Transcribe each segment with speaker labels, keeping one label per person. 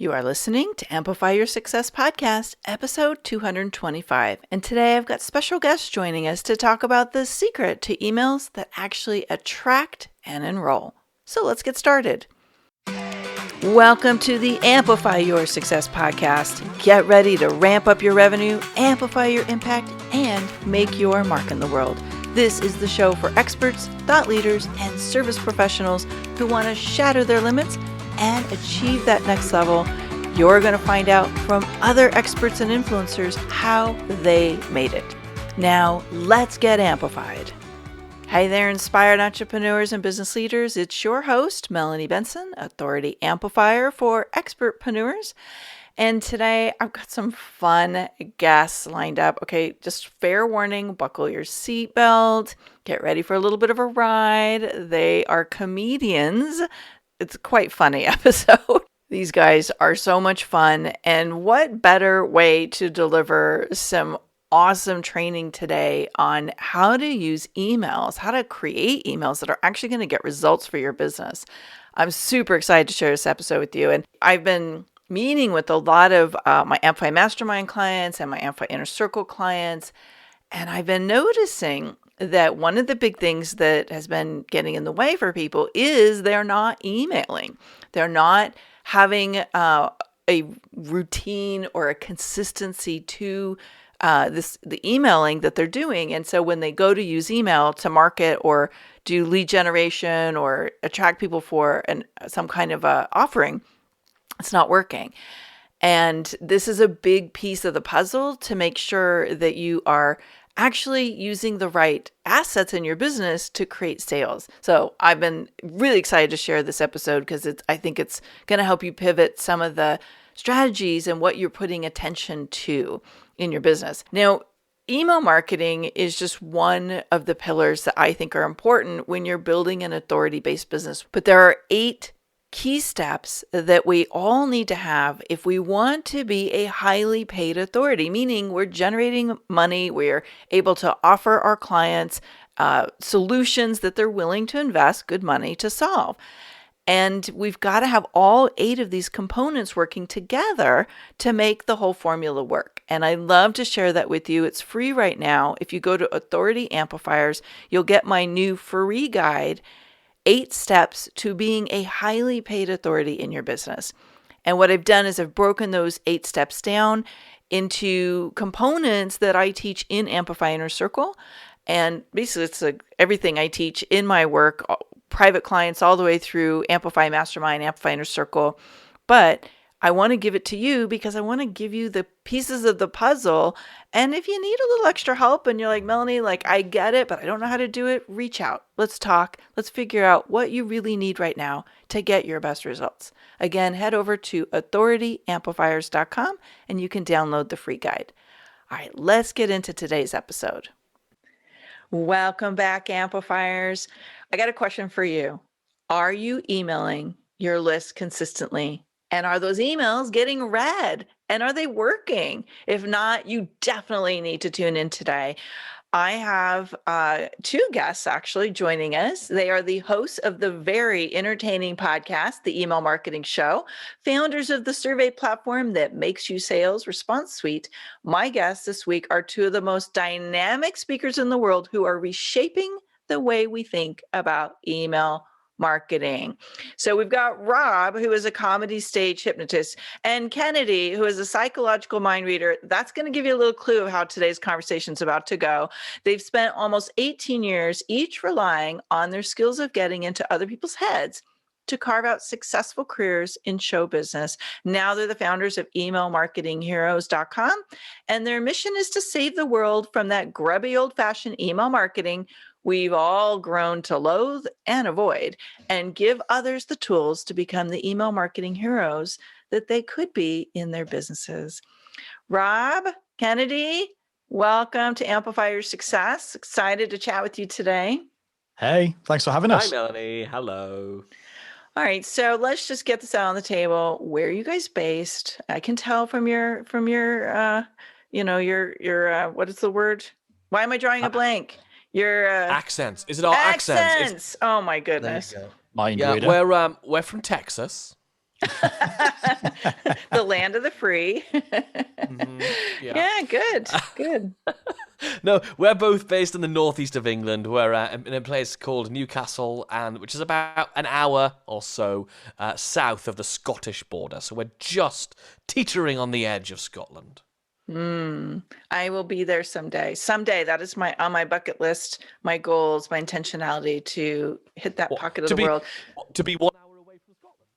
Speaker 1: You are listening to Amplify Your Success Podcast, episode 225. And today I've got special guests joining us to talk about the secret to emails that actually attract and enroll. So let's get started. Welcome to the Amplify Your Success Podcast. Get ready to ramp up your revenue, amplify your impact, and make your mark in the world. This is the show for experts, thought leaders, and service professionals who want to shatter their limits and achieve that next level. You're going to find out from other experts and influencers how they made it. Now, let's get amplified. Hey there, inspired entrepreneurs and business leaders. It's your host, Melanie Benson, Authority Amplifier for Expertpreneurs. And today I've got some fun guests lined up. Okay, just fair warning, buckle your seatbelt, get ready for a little bit of a ride. They are comedians. It's a quite funny episode. These guys are so much fun. And what better way to deliver some awesome training today on how to use emails, how to create emails that are actually going to get results for your business. I'm super excited to share this episode with you. And I've been meeting with a lot of my Amplify Mastermind clients and my Amplify Inner Circle clients. And I've been noticing that one of the big things that has been getting in the way for people is they're not emailing. They're not having a routine or a consistency to the emailing that they're doing. And so when they go to use email to market or do lead generation or attract people for some kind of a offering, it's not working. And this is a big piece of the puzzle to make sure that you are actually using the right assets in your business to create sales. So I've been really excited to share this episode because I think it's going to help you pivot some of the strategies and what you're putting attention to in your business. Now, email marketing is just one of the pillars that I think are important when you're building an authority-based business. But there are 8 key steps that we all need to have if we want to be a highly paid authority, meaning we're generating money, we're able to offer our clients solutions that they're willing to invest good money to solve. And we've got to have all 8 of these components working together to make the whole formula work. And I love to share that with you. It's free right now. If you go to Authority Amplifiers, you'll get my new free guide, 8 steps to being a highly paid authority in your business. And what I've done is I've broken those 8 steps down into components that I teach in Amplify Inner Circle. And basically it's everything I teach in my work, private clients all the way through Amplify Mastermind, Amplify Inner Circle. But I want to give it to you because I want to give you the pieces of the puzzle. And if you need a little extra help and you're like, Melanie, I get it, but I don't know how to do it, reach out. Let's talk. Let's figure out what you really need right now to get your best results. Again, head over to authorityamplifiers.com and you can download the free guide. All right, let's get into today's episode. Welcome back, Amplifiers. I got a question for you. Are you emailing your list consistently? And are those emails getting read? And are they working? If not, you definitely need to tune in today. I have 2 guests actually joining us. They are the hosts of the very entertaining podcast, The Email Marketing Show, founders of the survey platform that makes you sales response suite. My guests this week are 2 of the most dynamic speakers in the world who are reshaping the way we think about email marketing. So we've got Rob, who is a comedy stage hypnotist, and Kennedy, who is a psychological mind reader. That's going to give you a little clue of how today's conversation is about to go. They've spent almost 18 years each relying on their skills of getting into other people's heads to carve out successful careers in show business. Now they're the founders of emailmarketingheroes.com, and their mission is to save the world from that grubby old-fashioned email marketing we've all grown to loathe and avoid, and give others the tools to become the email marketing heroes that they could be in their businesses. Rob, Kennedy, welcome to Amplify Your Success. Excited to chat with you today.
Speaker 2: Hey, thanks for having us.
Speaker 3: Hi, Melanie. Hello.
Speaker 1: All right, so let's just get this out on the table. Where are you guys based? I can tell from your what is the word? Why am I drawing a blank? Your
Speaker 3: accents. Is it all accents?
Speaker 1: Oh my goodness.
Speaker 2: Mind
Speaker 3: yeah,
Speaker 2: reader.
Speaker 3: we're from Texas.
Speaker 1: free. Yeah, good.
Speaker 3: No, we're both based in the northeast of England. We're in a place called Newcastle, which is about an hour or so south of the Scottish border. So we're just teetering on the edge of Scotland.
Speaker 1: I will be there someday. Someday, that is on my bucket list, my goals, my intentionality to hit that pocket of the world.
Speaker 3: To be 1 hour away from Scotland.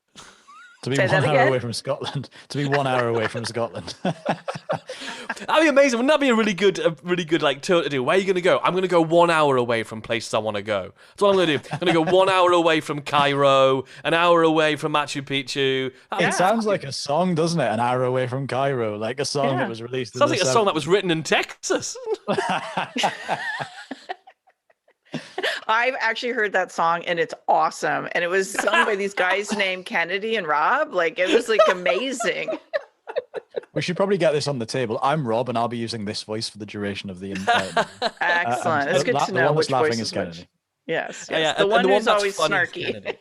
Speaker 2: To be 1 hour away from Scotland. To be 1 hour away from Scotland.
Speaker 3: That'd be amazing. Wouldn't that be a really good like tour to do? Where are you going to go? I'm going to go 1 hour away from places I want to go. That's what I'm going to do. I'm going to go 1 hour away from Cairo, an hour away from Machu Picchu.
Speaker 2: It sounds like a song, doesn't it? An hour away from Cairo, like a song that was released.
Speaker 3: Sounds like a song that was written in Texas.
Speaker 1: I've actually heard that song and it's awesome. And it was sung by these guys named Kennedy and Rob. Like, it was like amazing.
Speaker 2: We should probably get this on the table. I'm Rob and I'll be using this voice for the duration of the
Speaker 1: Excellent. It's good to know which voice is
Speaker 2: Kennedy.
Speaker 1: which. Yes.
Speaker 3: The
Speaker 1: one who's
Speaker 3: that's
Speaker 1: always
Speaker 3: funny
Speaker 1: snarky.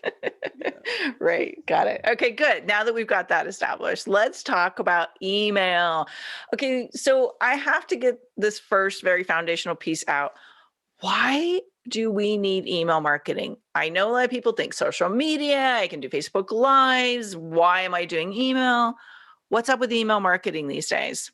Speaker 1: Right. Got it. Okay, good. Now that we've got that established, let's talk about email. Okay, so I have to get this first very foundational piece out. Why do we need email marketing? I know a lot of people think social media, I can do Facebook Lives. Why am I doing email? What's up with email marketing these days?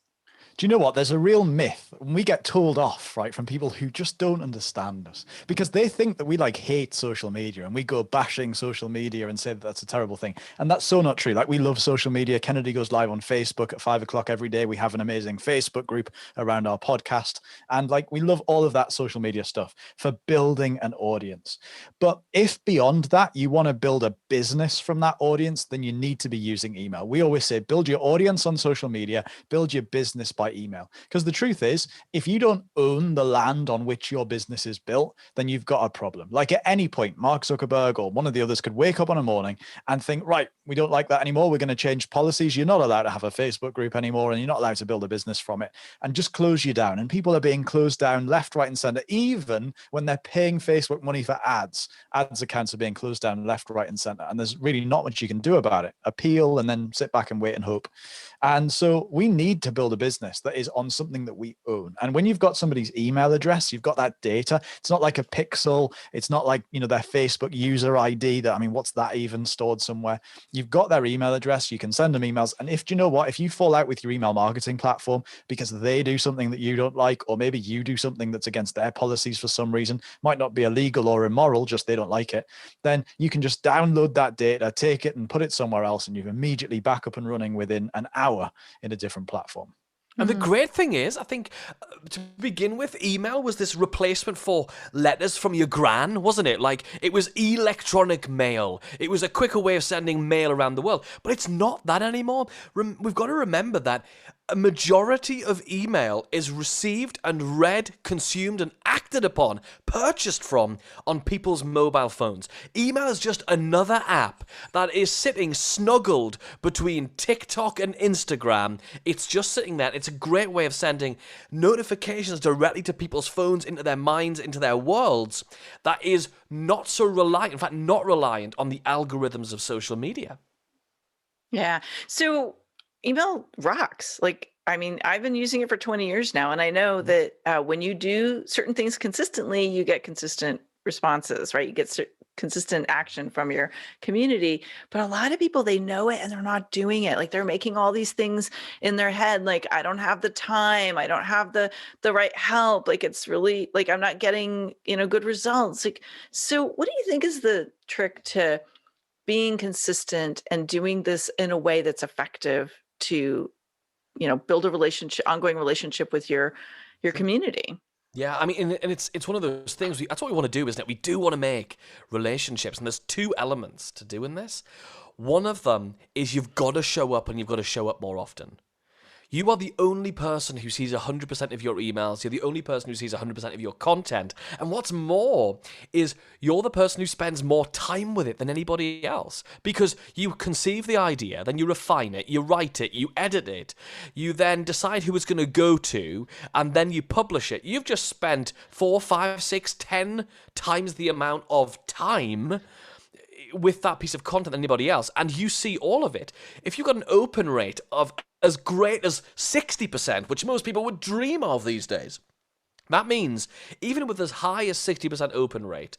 Speaker 2: Do you know what? There's a real myth when we get told off, right, from people who just don't understand us because they think that we like hate social media and we go bashing social media and say that that's a terrible thing. And that's so not true. Like, we love social media. Kennedy goes live on Facebook at 5:00 every day. We have an amazing Facebook group around our podcast. And like, we love all of that social media stuff for building an audience. But if beyond that, you want to build a business from that audience, then you need to be using email. We always say, build your audience on social media, build your business by email. Because the truth is, if you don't own the land on which your business is built, then you've got a problem. Like, at any point, Mark Zuckerberg or one of the others could wake up on a morning and think, right, we don't like that anymore. We're going to change policies. You're not allowed to have a Facebook group anymore, and you're not allowed to build a business from it, and just close you down. And people are being closed down left, right, and center, even when they're paying Facebook money for ads. Ads accounts are being closed down left, right, and center. And there's really not much you can do about it. Appeal and then sit back and wait and hope. And so we need to build a business that is on something that we own. And when you've got somebody's email address, you've got that data. It's not like a pixel. It's not like, their Facebook user ID what's that even stored somewhere? You've got their email address. You can send them emails. And if you fall out with your email marketing platform because they do something that you don't like, or maybe you do something that's against their policies for some reason, might not be illegal or immoral, just they don't like it, then you can just download that data, take it and put it somewhere else. And you're immediately back up and running within an hour in a different platform.
Speaker 3: And the great thing is, I think, to begin with, email was this replacement for letters from your gran, wasn't it? Like, it was electronic mail. It was a quicker way of sending mail around the world. But it's not that anymore. We've got to remember that a majority of email is received and read, consumed and acted upon, purchased from, on people's mobile phones. Email is just another app that is sitting snuggled between TikTok and Instagram. It's just sitting there. It's a great way of sending notifications directly to people's phones, into their minds, into their worlds, that is not so reliant, in fact, not reliant on the algorithms of social media.
Speaker 1: Yeah. So email rocks. I've been using it for 20 years now, and I know that when you do certain things consistently, you get consistent responses, right? You get consistent action from your community. But a lot of people, they know it and they're not doing it. Like, they're making all these things in their head. Like, I don't have the time. I don't have the right help. Like, it's really like, I'm not getting, good results. Like, so what do you think is the trick to being consistent and doing this in a way that's effective to, build a ongoing relationship with your community?
Speaker 3: Yeah, and it's one of those things. That's what we want to do, isn't it? We do want to make relationships, and there's two elements to doing this. One of them is you've got to show up, and you've got to show up more often. You are the only person who sees 100% of your emails. You're the only person who sees 100% of your content. And what's more is you're the person who spends more time with it than anybody else, because you conceive the idea, then you refine it, you write it, you edit it, you then decide who it's going to go to, and then you publish it. You've just spent 4, 5, 6, 10 times the amount of time with that piece of content than anybody else, and you see all of it. If you've got an open rate of as great as 60%, which most people would dream of these days. That means, even with as high as 60% open rate,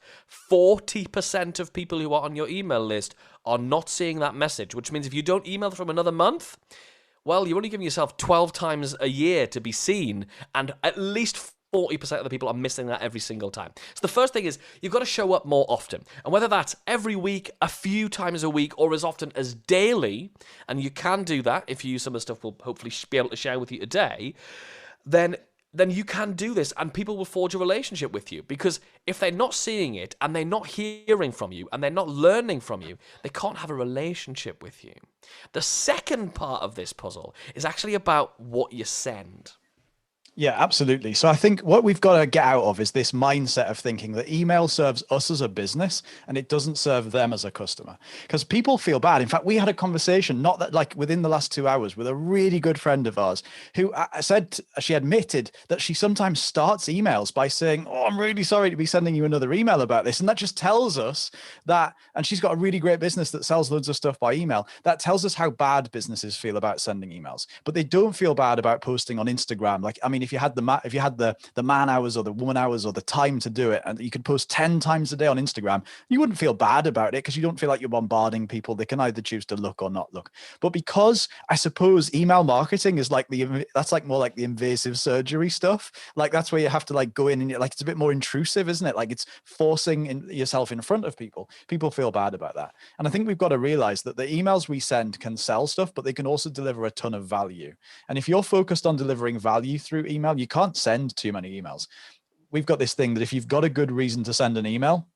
Speaker 3: 40% of people who are on your email list are not seeing that message, which means if you don't email from another month, well, you're only giving yourself 12 times a year to be seen, and at least 40% of the people are missing that every single time. So the first thing is you've got to show up more often. And whether that's every week, a few times a week, or as often as daily, and you can do that if you use some of the stuff we'll hopefully be able to share with you today, then you can do this and people will forge a relationship with you. Because if they're not seeing it and they're not hearing from you and they're not learning from you, they can't have a relationship with you. The second part of this puzzle is actually about what you send.
Speaker 2: Yeah, absolutely. So I think what we've got to get out of is this mindset of thinking that email serves us as a business and it doesn't serve them as a customer, because people feel bad. In fact, we had a conversation, not that like within the last 2 hours, with a really good friend of ours who said she admitted that she sometimes starts emails by saying, "Oh, I'm really sorry to be sending you another email about this." And that just tells us that, and she's got a really great business that sells loads of stuff by email. That tells us how bad businesses feel about sending emails, but they don't feel bad about posting on Instagram. Like, I mean, if you had the man hours or the woman hours or the time to do it, and you could post 10 times a day on Instagram, you wouldn't feel bad about it because you don't feel like you're bombarding people. They can either choose to look or not look. But because I suppose email marketing is like that's like more like the invasive surgery stuff. Like that's where you have to like go in and like it's a bit more intrusive, isn't it? Like it's forcing yourself in front of people. People feel bad about that. And I think we've got to realize that the emails we send can sell stuff, but they can also deliver a ton of value. And if you're focused on delivering value through email, you can't send too many emails. We've got this thing that if you've got a good reason to send an email,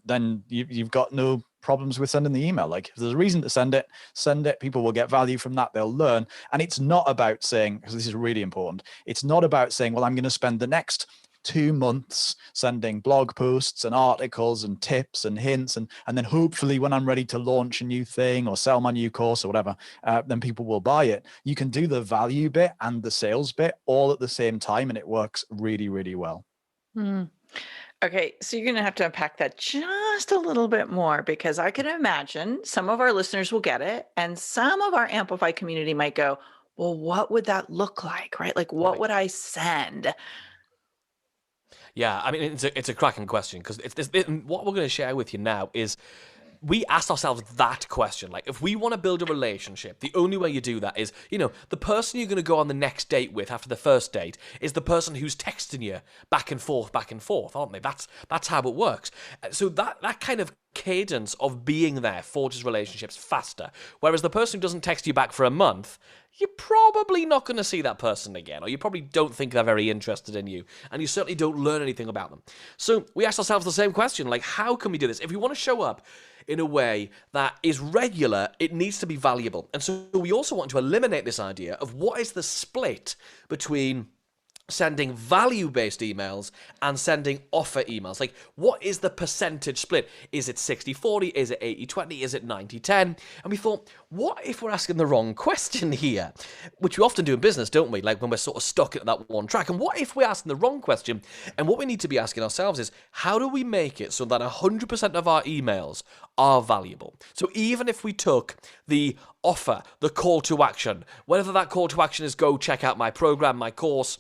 Speaker 2: then you've got no problems with sending the email. Like if there's a reason to send it. People will get value from that. They'll learn. And it's not about saying, because this is really important, it's not about saying, well, I'm going to spend the next 2 months sending blog posts and articles and tips and hints, and then hopefully when I'm ready to launch a new thing or sell my new course or whatever, then people will buy it. You can do the value bit and the sales bit all at the same time, and it works really, really well.
Speaker 1: Okay, so you're going to have to unpack that just a little bit more, because I can imagine some of our listeners will get it and some of our Amplify community might go, well, what would that look like, right? Like, what would I send?
Speaker 3: Yeah, I mean, it's a cracking question, because what we're going to share with you now is we asked ourselves that question. Like, if we want to build a relationship, the only way you do that is, the person you're going to go on the next date with after the first date is the person who's texting you back and forth, aren't they? That's how it works. So that kind of cadence of being there forges relationships faster. Whereas the person who doesn't text you back for a month, you're probably not going to see that person again, or you probably don't think they're very interested in you, and you certainly don't learn anything about them. So we asked ourselves the same question, like, how can we do this? If we want to show up in a way that is regular, it needs to be valuable. And so we also want to eliminate this idea of what is the split between sending value-based emails and sending offer emails. Like, what is the percentage split? Is it 60-40? Is it 80-20? Is it 90-10? And we thought, what if we're asking the wrong question here? Which we often do in business, don't we? Like when we're sort of stuck at that one track. And what if we're asking the wrong question? And what we need to be asking ourselves is, how do we make it so that 100% of our emails are valuable? So even if we took the offer, the call to action, whether that call to action is go check out my program, my course,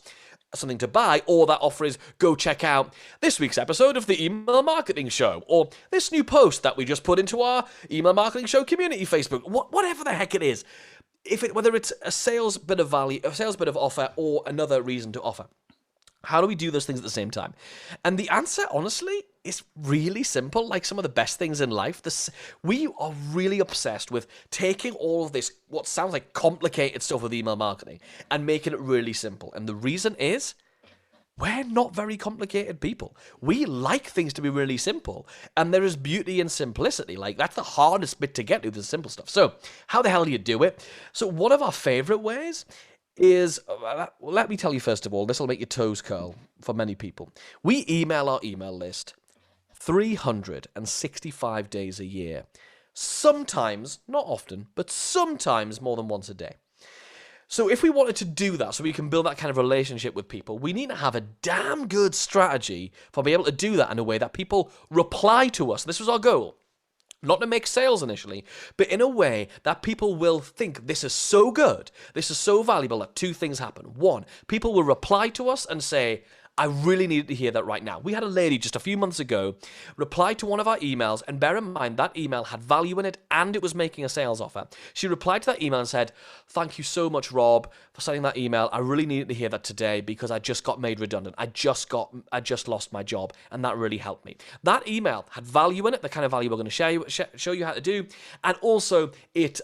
Speaker 3: something to buy, or that offer is go check out this week's episode of the Email Marketing Show, or this new post that we just put into our Email Marketing Show community Facebook, whatever the heck it is, whether it's a sales bit of value, a sales bit of offer, or another reason to offer. How do we do those things at the same time? And the answer, honestly, is really simple. Like some of the best things in life, we are really obsessed with taking all of this, what sounds like complicated stuff with email marketing, and making it really simple. And the reason is, we're not very complicated people. We like things to be really simple. And there is beauty in simplicity. Like, that's the hardest bit to get to, the simple stuff. So how the hell do you do it? So one of our favorite ways is, let me tell you first of all, this will make your toes curl for many people. We email our email list 365 days a year. Sometimes, not often, but sometimes more than once a day. So if we wanted to do that, so we can build that kind of relationship with people, we need to have a damn good strategy for being able to do that in a way that people reply to us. This was our goal. Not to make sales initially, but in a way that people will think this is so good, this is so valuable that two things happen. One, people will reply to us and say, I really needed to hear that right now. We had a lady just a few months ago reply to one of our emails, and bear in mind that email had value in it and it was making a sales offer. She replied to that email and said, thank you so much, Rob, for sending that email. I really needed to hear that today because I just got made redundant. I just lost my job, and that really helped me. That email had value in it, the kind of value we're going to show you how to do, and also it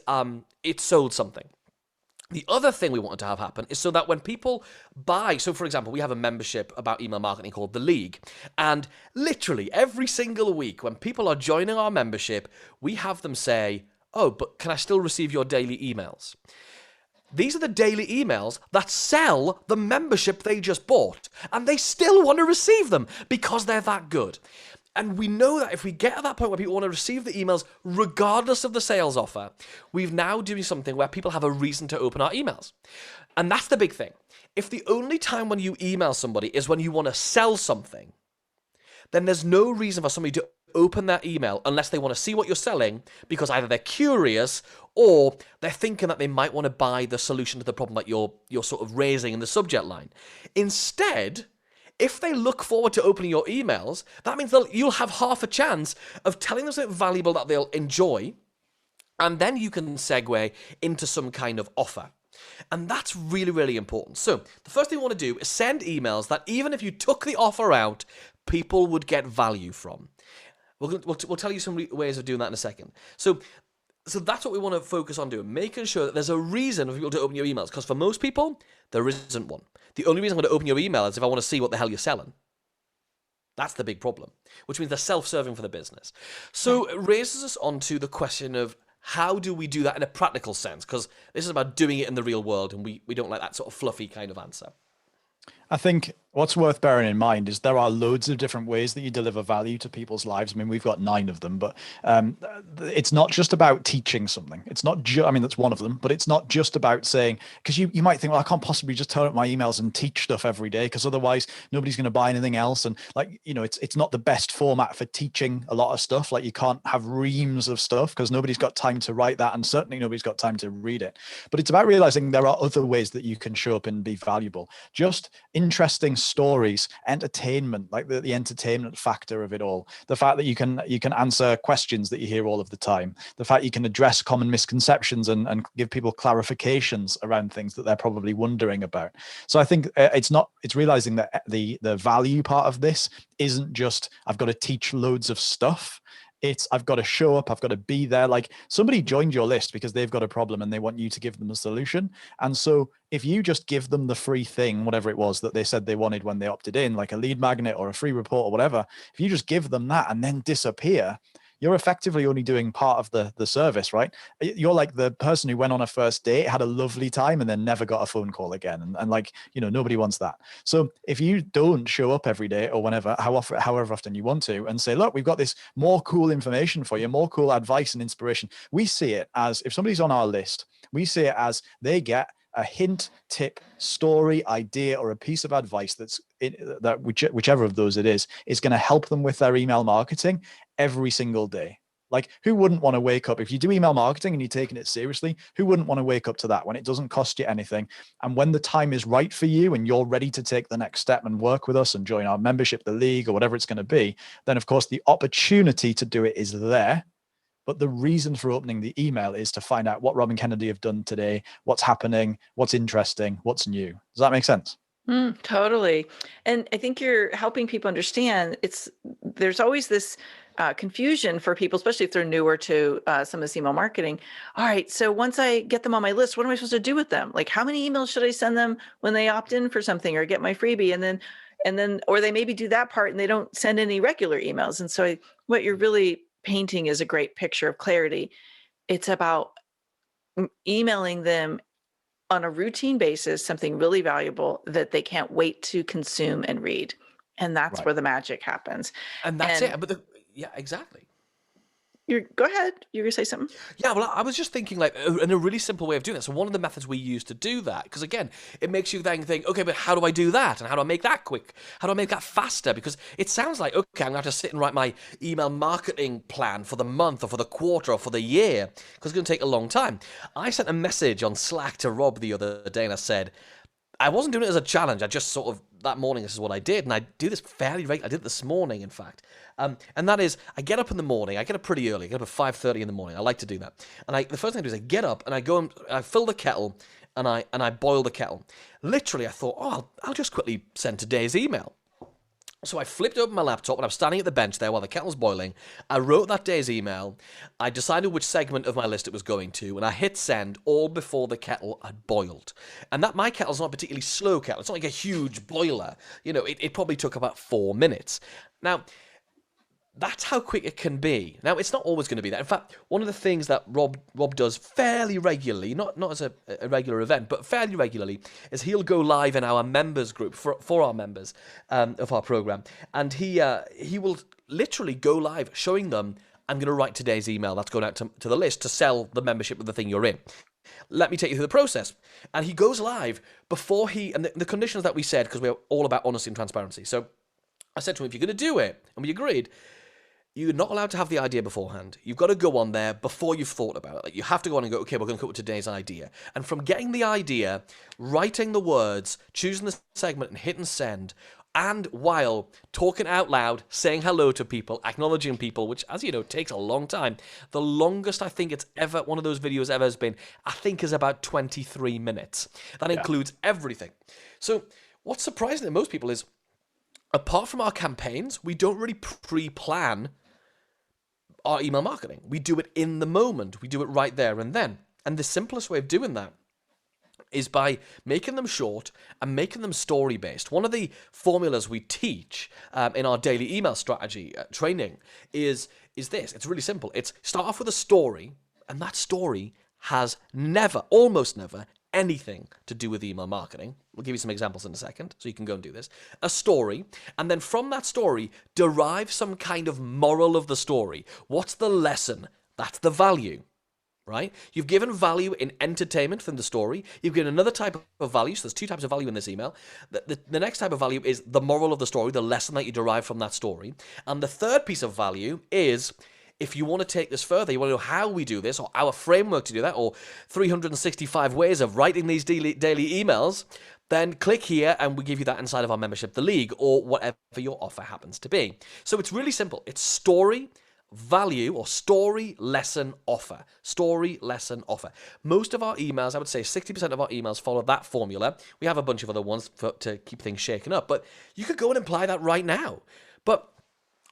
Speaker 3: sold something. The other thing we wanted to have happen is so that when people buy, so for example, we have a membership about email marketing called The League, and literally every single week when people are joining our membership, we have them say, oh, but can I still receive your daily emails? These are the daily emails that sell the membership they just bought, and they still want to receive them because they're that good. And we know that if we get to that point where people want to receive the emails regardless of the sales offer, we've now doing something where people have a reason to open our emails. And that's the big thing. If the only time when you email somebody is when you want to sell something, then there's no reason for somebody to open that email unless they want to see what you're selling, because either they're curious or they're thinking that they might want to buy the solution to the problem that you're sort of raising in the subject line. Instead, if they look forward to opening your emails, that means you'll have half a chance of telling them something valuable that they'll enjoy, and then you can segue into some kind of offer. And that's really, really important. So the first thing we want to do is send emails that even if you took the offer out, people would get value from. We'll tell you some ways of doing that in a second. So that's what we want to focus on doing, making sure that there's a reason for people to open your emails, because for most people, there isn't one. The only reason I'm going to open your email is if I want to see what the hell you're selling. That's the big problem, which means they're self-serving for the business. So it raises us onto the question of how do we do that in a practical sense? Because this is about doing it in the real world, and we don't like that sort of fluffy kind of answer.
Speaker 2: I think what's worth bearing in mind is there are loads of different ways that you deliver value to people's lives. I mean, we've got 9 of them, but it's not just about teaching something. It's not I mean, that's one of them, but it's not just about saying, because you might think, well, I can't possibly just turn up my emails and teach stuff every day, because otherwise nobody's going to buy anything else. And like, it's not the best format for teaching a lot of stuff. Like, you can't have reams of stuff because nobody's got time to write that, and certainly nobody's got time to read it. But it's about realizing there are other ways that you can show up and be valuable. Just interesting stories, entertainment, like the entertainment factor of it all, the fact that you can answer questions that you hear all of the time, the fact you can address common misconceptions and give people clarifications around things that they're probably wondering about. So I think it's realizing that the value part of this isn't just I've got to teach loads of stuff. It's I've got to show up, I've got to be there. Like, somebody joined your list because they've got a problem and they want you to give them a solution. And so if you just give them the free thing, whatever it was that they said they wanted when they opted in, like a lead magnet or a free report or whatever, if you just give them that and then disappear, you're effectively only doing part of the service, right? You're like the person who went on a first date, had a lovely time, and then never got a phone call again. And like, nobody wants that. So if you don't show up every day or whenever, however often you want to, and say, look, we've got this more cool information for you, more cool advice and inspiration. We see it as, if somebody's on our list, we see it as they get a hint, tip, story, idea, or a piece of advice whichever of those it is going to help them with their email marketing every single day. Like, who wouldn't want to wake up, if you do email marketing and you're taking it seriously, who wouldn't want to wake up to that when it doesn't cost you anything? And when the time is right for you and you're ready to take the next step and work with us and join our membership, the league, or whatever it's going to be, then of course the opportunity to do it is there. But the reason for opening the email is to find out what Rob and Kennedy have done today, what's happening, what's interesting, what's new. Does that make sense?
Speaker 1: Totally. And I think you're helping people understand there's always this confusion for people, especially if they're newer to some of this email marketing. All right, so once I get them on my list, what am I supposed to do with them? Like, how many emails should I send them when they opt in for something or get my freebie? And then, or they maybe do that part and they don't send any regular emails. And so what you're really painting is a great picture of clarity. It's about emailing them on a routine basis, something really valuable that they can't wait to consume and read. And that's where the magic happens.
Speaker 3: And that's it. But yeah, exactly.
Speaker 1: Go ahead. You're going to say something?
Speaker 3: Yeah, well, I was just thinking, like, in a really simple way of doing that. So one of the methods we use to do that, because again, it makes you then think, okay, but how do I do that? And how do I make that quick? How do I make that faster? Because it sounds like, okay, I'm going to have to sit and write my email marketing plan for the month or for the quarter or for the year, because it's going to take a long time. I sent a message on Slack to Rob the other day and I said, I wasn't doing it as a challenge. I just sort of, that morning, this is what I did. And I do this fairly regularly. I did it this morning, in fact. And that is, I get up in the morning. I get up pretty early. I get up at 5:30 in the morning. I like to do that. And the first thing I do is I get up and I go and I fill the kettle and I boil the kettle. Literally, I thought, oh, I'll just quickly send today's email. So I flipped open my laptop and I'm standing at the bench there while the kettle's boiling. I wrote that day's email. I decided which segment of my list it was going to, and I hit send all before the kettle had boiled. And that my kettle's not a particularly slow kettle. It's not like a huge boiler. You know, it probably took about 4 minutes. Now, that's how quick it can be. Now, it's not always going to be that. In fact, one of the things that Rob does fairly regularly, not as a regular event, but fairly regularly, is he'll go live in our members group for our members of our program, and he will literally go live showing them, I'm going to write today's email that's going out to the list to sell the membership of the thing you're in. Let me take you through the process. And he goes live before and the conditions that we said, because we're all about honesty and transparency. So I said to him, if you're going to do it, and we agreed, you're not allowed to have the idea beforehand. You've got to go on there before you've thought about it. Like, you have to go on and go, okay, we're going to come up with today's idea. And from getting the idea, writing the words, choosing the segment and hitting send, and while talking out loud, saying hello to people, acknowledging people, which, as you know, takes a long time. The longest I think one of those videos ever has been, I think, is about 23 minutes. That includes everything. So what's surprising to most people is, apart from our campaigns, we don't really pre-plan our email marketing. We do it in the moment. We do it right there and then. And the simplest way of doing that is by making them short and making them story-based. One of the formulas we teach in our daily email strategy training is this. It's really simple. It's start off with a story, and that story has almost never, anything to do with email marketing. We'll give you some examples in a second, so you can go and do this. A story, and then from that story, derive some kind of moral of the story. What's the lesson? That's the value, right? You've given value in entertainment from the story. You've given another type of value, so there's 2 types of value in this email. The next type of value is the moral of the story, the lesson that you derive from that story. And the third piece of value is, if you want to take this further, you want to know how we do this, or our framework to do that, or 365 ways of writing these daily emails, then click here and we give you that inside of our membership, the league, or whatever your offer happens to be. So it's really simple. It's story, value, or story, lesson, offer. Story, lesson, offer. Most of our emails, I would say 60% of our emails follow that formula. We have a bunch of other ones to keep things shaken up, but you could go and apply that right now. But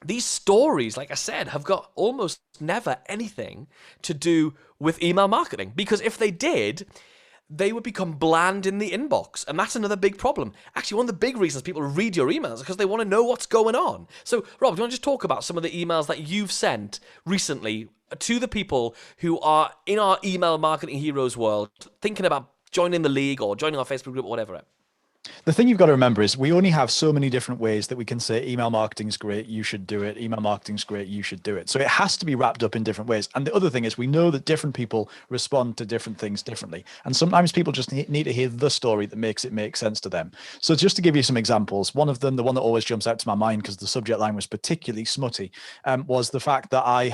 Speaker 3: these stories, like I said, have got almost never anything to do with email marketing, because if they did, they would become bland in the inbox. And that's another big problem. Actually, one of the big reasons people read your emails is because they want to know what's going on. So, Rob, do you want to just talk about some of the emails that you've sent recently to the people who are in our email marketing heroes world, thinking about joining the league or joining our Facebook group or whatever?
Speaker 2: The thing you've got to remember is we only have so many different ways that we can say email marketing is great, you should do it. Email marketing is great, you should do it. So it has to be wrapped up in different ways. And the other thing is we know that different people respond to different things differently. And sometimes people just need to hear the story that makes it make sense to them. So just to give you some examples, one of them, the one that always jumps out to my mind because the subject line was particularly smutty, was the fact that I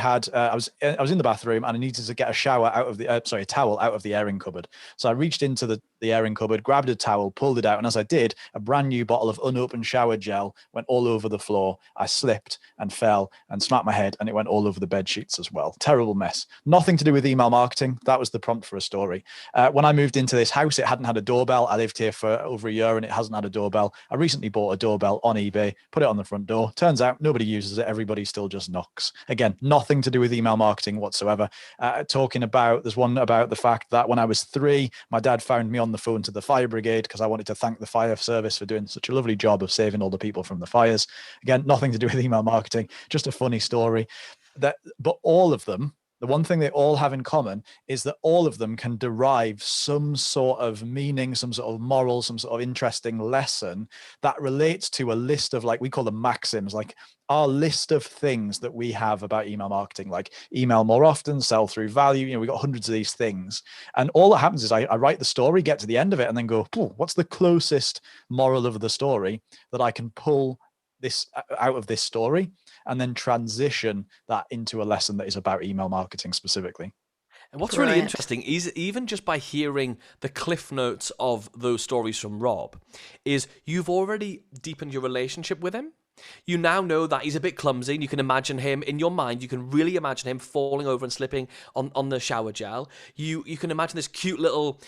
Speaker 2: was in the bathroom and I needed to get a towel out of the airing cupboard. So I reached into the airing cupboard, grabbed a towel, pulled it out, and as I did, a brand new bottle of unopened shower gel went all over the floor. I slipped and fell and smacked my head, and it went all over the bed sheets as well. Terrible mess. Nothing to do with email marketing. That was the prompt for a story. When I moved into this house, it hadn't had a doorbell. I lived here for over a year and it hasn't had a doorbell. I recently bought a doorbell on eBay, put it on the front door. Turns out nobody uses it. Everybody still just knocks. Again, nothing to do with email marketing whatsoever. There's one about the fact that when I was 3, my dad found me on the phone to the fire brigade because I wanted to thank the fire service for doing such a lovely job of saving all the people from the fires. Again, nothing to do with email marketing, just a funny story. But all of them the one thing they all have in common is that all of them can derive some sort of meaning, some sort of moral, some sort of interesting lesson that relates to a list of, like, we call them maxims, like our list of things that we have about email marketing, like email more often, sell through value. We got hundreds of these things. And all that happens is I write the story, get to the end of it, and then go, what's the closest moral of the story that I can pull this out of this story, and then transition that into a lesson that is about email marketing specifically.
Speaker 3: And what's really interesting is, even just by hearing the cliff notes of those stories from Rob, is you've already deepened your relationship with him. You now know that he's a bit clumsy, and you can imagine him in your mind. You can really imagine him falling over and slipping on the shower gel. You can imagine this cute little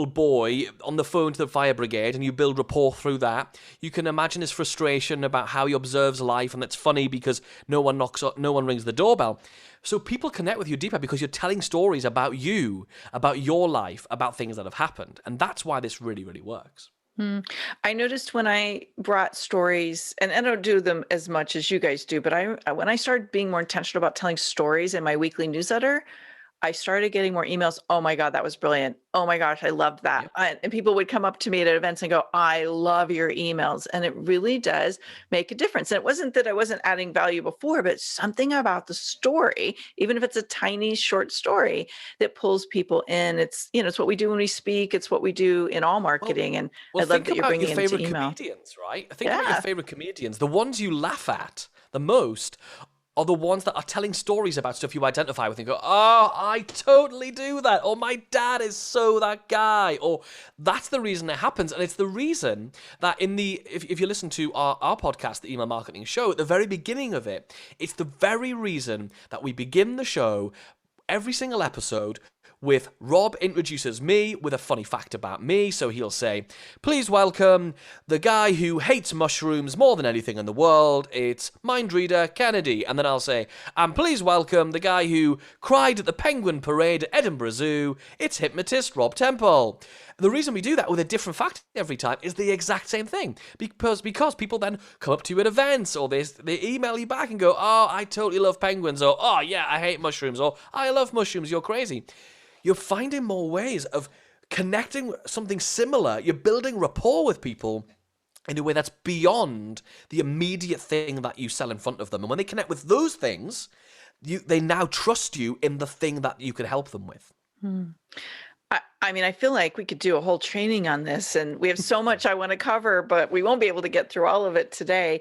Speaker 3: boy on the phone to the fire brigade, and you build rapport through that. You can imagine his frustration about how he observes life, and that's funny because no one rings the doorbell. So people connect with you deeper because you're telling stories about you, about your life, about things that have happened, and that's why this really, really works.
Speaker 1: I noticed when I brought stories, and I don't do them as much as you guys do, but when I started being more intentional about telling stories in my weekly newsletter, I started getting more emails. Oh my God, that was brilliant. Oh my gosh, I loved that.
Speaker 3: Yep.
Speaker 1: And people would come up to me at events and go, I love your emails. And it really does make a difference. And it wasn't that I wasn't adding value before, but something about the story, even if it's a tiny short story, that pulls people in. It's, it's what we do when we speak. It's what we do in all marketing. And I love that you're bringing it into email.
Speaker 3: Comedians, right? Think about your favorite comedians. The ones you laugh at the most are the ones that are telling stories about stuff you identify with and go, oh, I totally do that. Or my dad is so that guy. Or that's the reason it happens. And it's the reason that if you listen to our podcast, the Email Marketing Show, at the very beginning of it, it's the very reason that we begin the show every single episode with Rob introduces me with a funny fact about me. So he'll say, please welcome the guy who hates mushrooms more than anything in the world. It's mind reader Kennedy. And then I'll say, and please welcome the guy who cried at the penguin parade at Edinburgh Zoo. It's hypnotist Rob Temple. The reason we do that with a different fact every time is the exact same thing. Because people then come up to you at events, or they email you back and go, oh, I totally love penguins, or oh yeah, I hate mushrooms, or I love mushrooms, you're crazy. You're finding more ways of connecting with something similar. You're building rapport with people in a way that's beyond the immediate thing that you sell in front of them. And when they connect with those things, they now trust you in the thing that you can help them with.
Speaker 1: I mean, I feel like we could do a whole training on this, and we have so much I want to cover, but we won't be able to get through all of it today.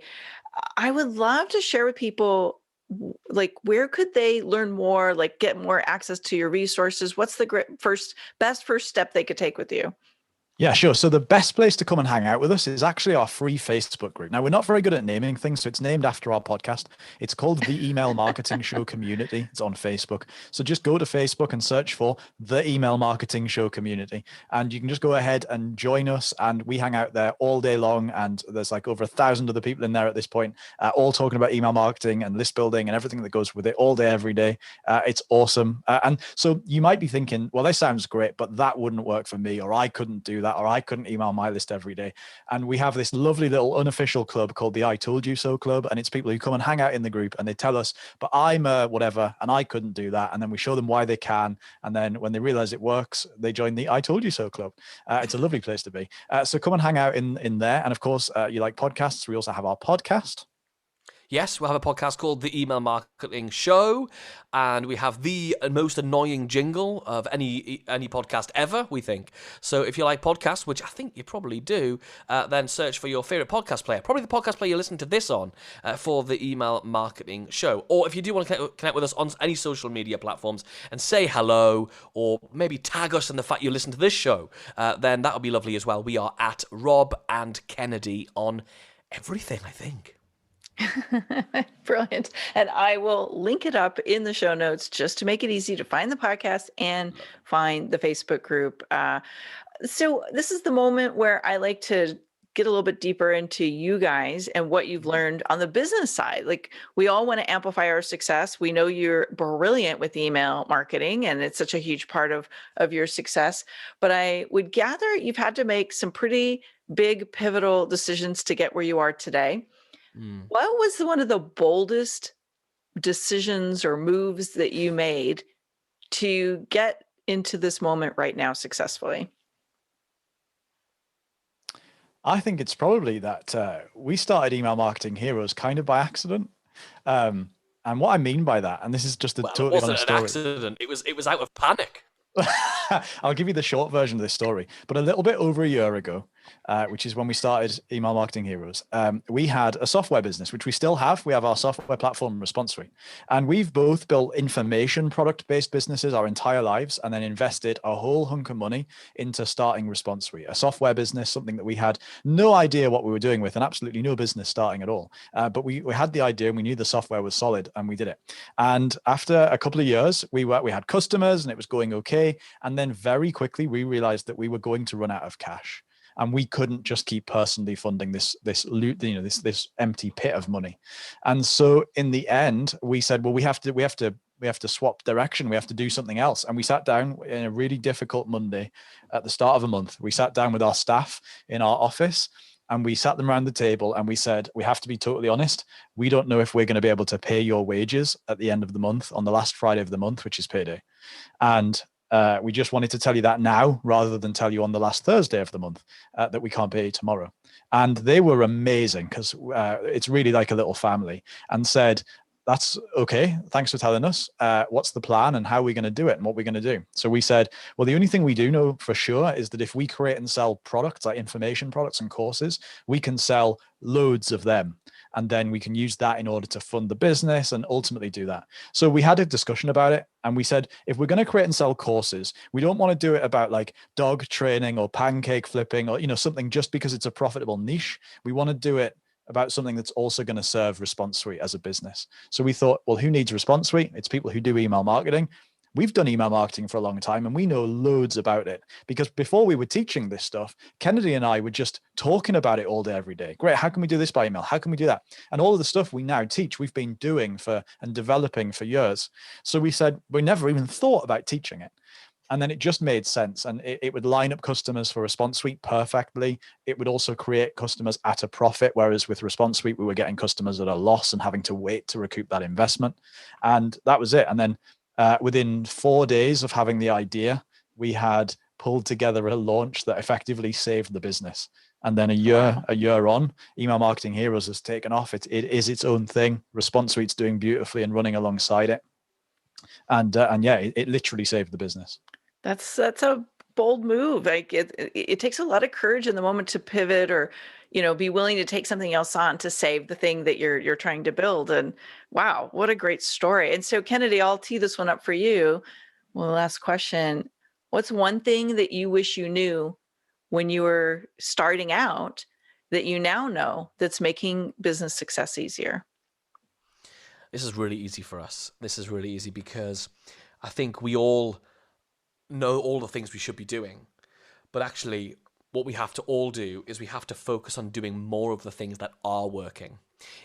Speaker 1: I would love to share with people, like, where could they learn more, like get more access to your resources? What's the best first step they could take with you?
Speaker 2: Yeah, sure. So the best place to come and hang out with us is actually our free Facebook group. Now, we're not very good at naming things, so it's named after our podcast. It's called the Email Marketing Show Community. It's on Facebook. So just go to Facebook and search for the Email Marketing Show Community, and you can just go ahead and join us. And we hang out there all day long. And there's like over 1,000 other people in there at this point, all talking about email marketing and list building and everything that goes with it all day, every day. It's awesome. And so you might be thinking, well, this sounds great, but that wouldn't work for me, or I couldn't do that, or I couldn't email my list every day. And we have this lovely little unofficial club called the I Told You So Club, and it's people who come and hang out in the group and they tell us, but I'm whatever, and I couldn't do that. And then we show them why they can. And then when they realize it works, they join the I Told You So Club. It's a lovely place to be. So come and hang out in there. And of course, you like podcasts. We also have our podcast.
Speaker 3: Yes, we'll have a podcast called The Email Marketing Show, and we have the most annoying jingle of any podcast ever, we think. So if you like podcasts, which I think you probably do, then search for your favorite podcast player, probably the podcast player you listen to this on, for The Email Marketing Show. Or if you do want to connect with us on any social media platforms and say hello, or maybe tag us in the fact you listen to this show, then that would be lovely as well. We are at Rob and Kennedy on everything, I think.
Speaker 1: Brilliant. And I will link it up in the show notes just to make it easy to find the podcast and find the Facebook group. So this is the moment where I like to get a little bit deeper into you guys and what you've learned on the business side. Like, we all want to amplify our success. We know you're brilliant with email marketing, and it's such a huge part of your success. But I would gather you've had to make some pretty big pivotal decisions to get where you are today. What was one of the boldest decisions or moves that you made to get into this moment right now successfully?
Speaker 2: I think it's probably that we started Email Marketing Heroes kind of by accident. And what I mean by that, and this is just a
Speaker 3: Well, it
Speaker 2: totally
Speaker 3: wasn't
Speaker 2: honest
Speaker 3: an
Speaker 2: story.
Speaker 3: accident. It was out of panic.
Speaker 2: I'll give you the short version of this story. But a little bit over a year ago, which is when we started Email Marketing Heroes, we had a software business, which we still have. We have our software platform, Response Suite. And we've both built information product-based businesses our entire lives and then invested a whole hunk of money into starting Response Suite, a software business, something that we had no idea what we were doing with and absolutely no business starting at all. But we had the idea and we knew the software was solid and we did it. And after a couple of years, we had customers and it was going okay. And then very quickly, we realized that we were going to run out of cash. And we couldn't just keep personally funding this empty pit of money. And so in the end, we said, well, we have to swap direction. We have to do something else. And we sat down in a really difficult Monday at the start of a month. We sat down with our staff in our office and we sat them around the table and we said, we have to be totally honest. We don't know if we're going to be able to pay your wages at the end of the month on the last Friday of the month, which is payday. And we just wanted to tell you that now rather than tell you on the last Thursday of the month that we can't pay you tomorrow. And they were amazing because it's really like a little family, and said, that's okay. Thanks for telling us. What's the plan and how are we going to do it and what we're going to do? So we said, well, the only thing we do know for sure is that if we create and sell products like information products and courses, we can sell loads of them. And then we can use that in order to fund the business and ultimately do that. So we had a discussion about it. And we said, if we're going to create and sell courses, we don't want to do it about like dog training or pancake flipping or, something just because it's a profitable niche. We want to do it about something that's also going to serve Response Suite as a business. So we thought, well, who needs Response Suite? It's people who do email marketing. We've done email marketing for a long time and we know loads about it, because before we were teaching this stuff, Kennedy and I were just talking about it all day, every day. Great. How can we do this by email? How can we do that? And all of the stuff we now teach, we've been doing and developing for years. So we said, we never even thought about teaching it. And then it just made sense. And it would line up customers for Response Suite perfectly. It would also create customers at a profit. Whereas with Response Suite, we were getting customers at a loss and having to wait to recoup that investment. And that was it. And then within 4 days of having the idea, we had pulled together a launch that effectively saved the business. And then a year on, Email Marketing Heroes has taken off. It is its own thing. Response Suite's doing beautifully and running alongside it. And yeah, it literally saved the business.
Speaker 1: That's a bold move. Like it takes a lot of courage in the moment to pivot or, be willing to take something else on to save the thing that you're trying to build. And wow, what a great story. And so Kennedy, I'll tee this one up for you. Well, last question. What's one thing that you wish you knew when you were starting out that you now know that's making business success easier?
Speaker 3: This is really easy for us. This is really easy because I think we all know all the things we should be doing. But actually, what we have to all do is we have to focus on doing more of the things that are working.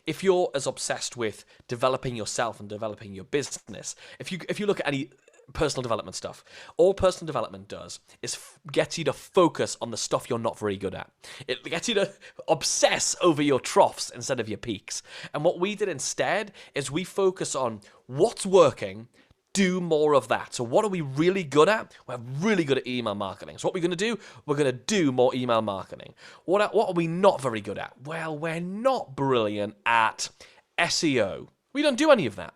Speaker 3: If you're as obsessed with developing yourself and developing your business, if you look at any personal development stuff, all personal development does is gets you to focus on the stuff you're not very good at. It gets you to obsess over your troughs instead of your peaks. And what we did instead is we focus on what's working, do more of that. So what are we really good at? We're really good at email marketing. So what we're going to do? We're going to do more email marketing. What are we not very good at? Well, we're not brilliant at SEO. We don't do any of that.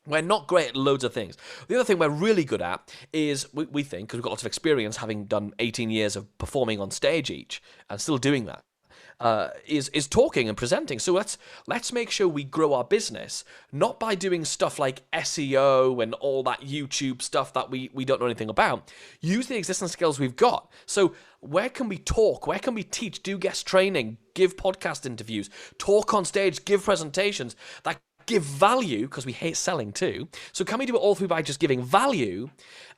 Speaker 3: We're not great at loads of things. The other thing we're really good at is, we think, because we've got lots of experience having done 18 years of performing on stage each and still doing that, is talking and presenting. So let's make sure we grow our business, not by doing stuff like SEO and all that YouTube stuff that we don't know anything about. Use the existing skills we've got. So where can we talk? Where can we teach? Do guest training, give podcast interviews, talk on stage, give presentations that give value, because we hate selling too. So can we do it all through by just giving value?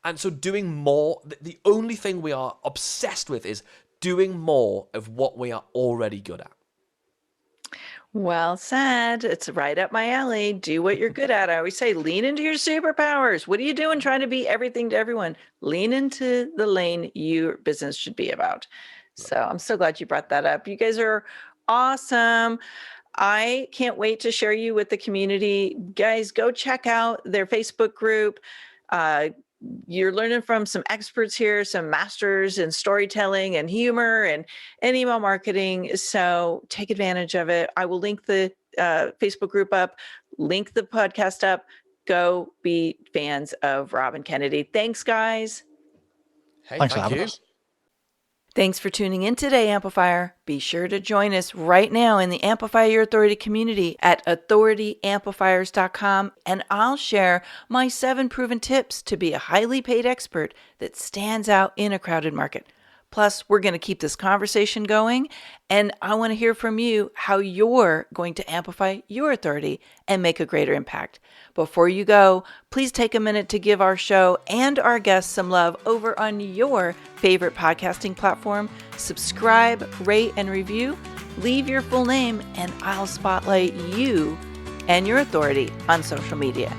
Speaker 3: And so doing more, the only thing we are obsessed with is doing more of what we are already good at.
Speaker 1: Well said. It's right up my alley. Do what you're good at. I always say, lean into your superpowers. What are you doing trying to be everything to everyone? Lean into the lane your business should be about. So I'm so glad you brought that up. You guys are awesome. I can't wait to share you with the community. Guys, go check out their Facebook group. You're learning from some experts here, some masters in storytelling and humor and email marketing. So take advantage of it. I will link the Facebook group up, link the podcast up. Go be fans of Rob and Kennedy. Thanks, guys.
Speaker 3: Hey,
Speaker 2: Thanks for
Speaker 3: thank
Speaker 2: having
Speaker 3: you.
Speaker 2: us.
Speaker 1: Thanks for tuning in today, Amplifier. Be sure to join us right now in the Amplify Your Authority community at authorityamplifiers.com, and I'll share my 7 proven tips to be a highly paid expert that stands out in a crowded market. Plus, we're going to keep this conversation going, and I want to hear from you how you're going to amplify your authority and make a greater impact. Before you go, please take a minute to give our show and our guests some love over on your favorite podcasting platform. Subscribe, rate, and review. Leave your full name, and I'll spotlight you and your authority on social media.